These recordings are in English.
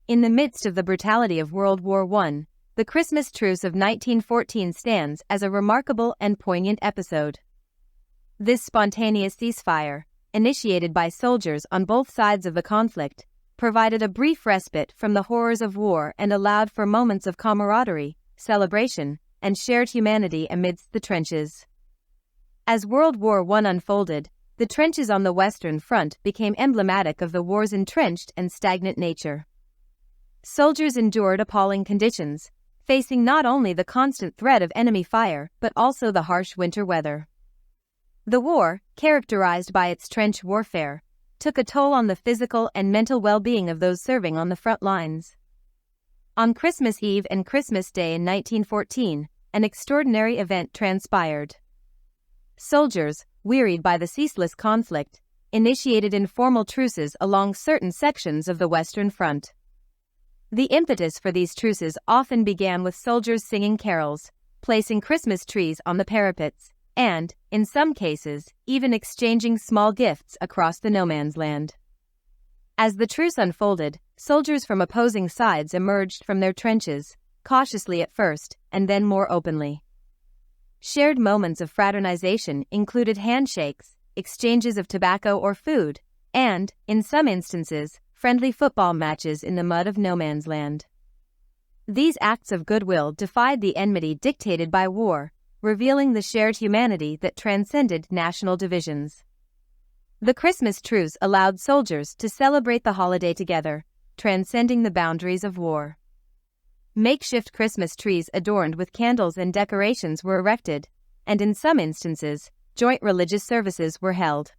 In the midst of the brutality of World War I, the Christmas Truce of 1914 stands as a remarkable and poignant episode. This spontaneous ceasefire, initiated by soldiers on both sides of the conflict, provided a brief respite from the horrors of war and allowed for moments of camaraderie, celebration, and shared humanity amidst the trenches. As World War I unfolded, the trenches on the Western Front became emblematic of the war's entrenched and stagnant nature. Soldiers endured appalling conditions, facing not only the constant threat of enemy fire but also the harsh winter weather. The war, characterized by its trench warfare, took a toll on the physical and mental well-being of those serving on the front lines. On Christmas Eve and Christmas Day in 1914, an extraordinary event transpired. Soldiers, wearied by the ceaseless conflict, initiated informal truces along certain sections of the Western Front. The impetus for these truces often began with soldiers singing carols, placing Christmas trees on the parapets, and, in some cases, even exchanging small gifts across the no-man's land. As the truce unfolded, soldiers from opposing sides emerged from their trenches, cautiously at first, and then more openly. Shared moments of fraternization included handshakes, exchanges of tobacco or food, and, in some instances, friendly football matches in the mud of no man's land. These acts of goodwill defied the enmity dictated by war, revealing the shared humanity that transcended national divisions. The Christmas Truce allowed soldiers to celebrate the holiday together, transcending the boundaries of war. Makeshift Christmas trees adorned with candles and decorations were erected, and in some instances, joint religious services were held.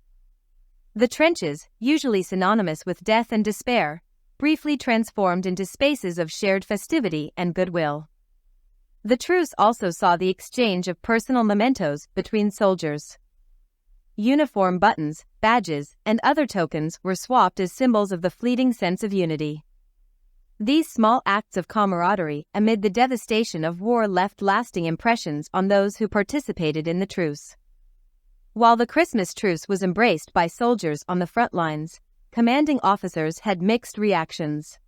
The trenches, usually synonymous with death and despair, briefly transformed into spaces of shared festivity and goodwill. The truce also saw the exchange of personal mementos between soldiers. Uniform buttons, badges, and other tokens were swapped as symbols of the fleeting sense of unity. These small acts of camaraderie amid the devastation of war left lasting impressions on those who participated in the truce. While the Christmas truce was embraced by soldiers on the front lines, commanding officers had mixed reactions.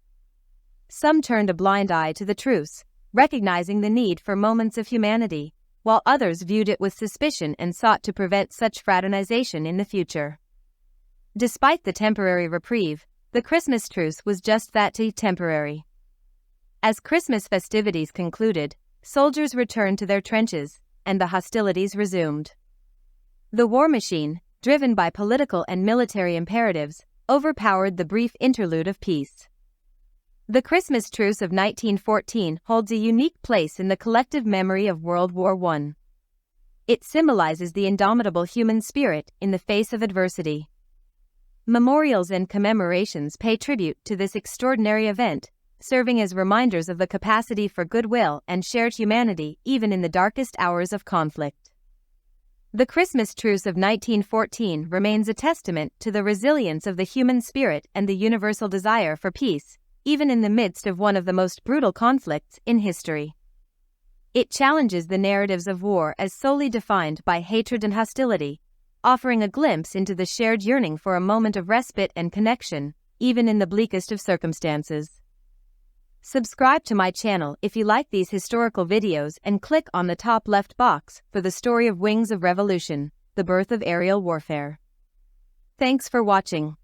Some turned a blind eye to the truce, recognizing the need for moments of humanity, while others viewed it with suspicion and sought to prevent such fraternization in the future. Despite the temporary reprieve, the Christmas truce was just that, temporary. As Christmas festivities concluded, soldiers returned to their trenches, and the hostilities resumed. The war machine, driven by political and military imperatives, overpowered the brief interlude of peace. The Christmas Truce of 1914 holds a unique place in the collective memory of World War I. It symbolizes the indomitable human spirit in the face of adversity. Memorials and commemorations pay tribute to this extraordinary event, serving as reminders of the capacity for goodwill and shared humanity even in the darkest hours of conflict. The Christmas Truce of 1914 remains a testament to the resilience of the human spirit and the universal desire for peace, even in the midst of one of the most brutal conflicts in history. It challenges the narratives of war as solely defined by hatred and hostility, offering a glimpse into the shared yearning for a moment of respite and connection, even in the bleakest of circumstances. Subscribe to my channel if you like these historical videos and click on the top left box for the story of Wings of Revolution, the birth of aerial warfare. Thanks for watching.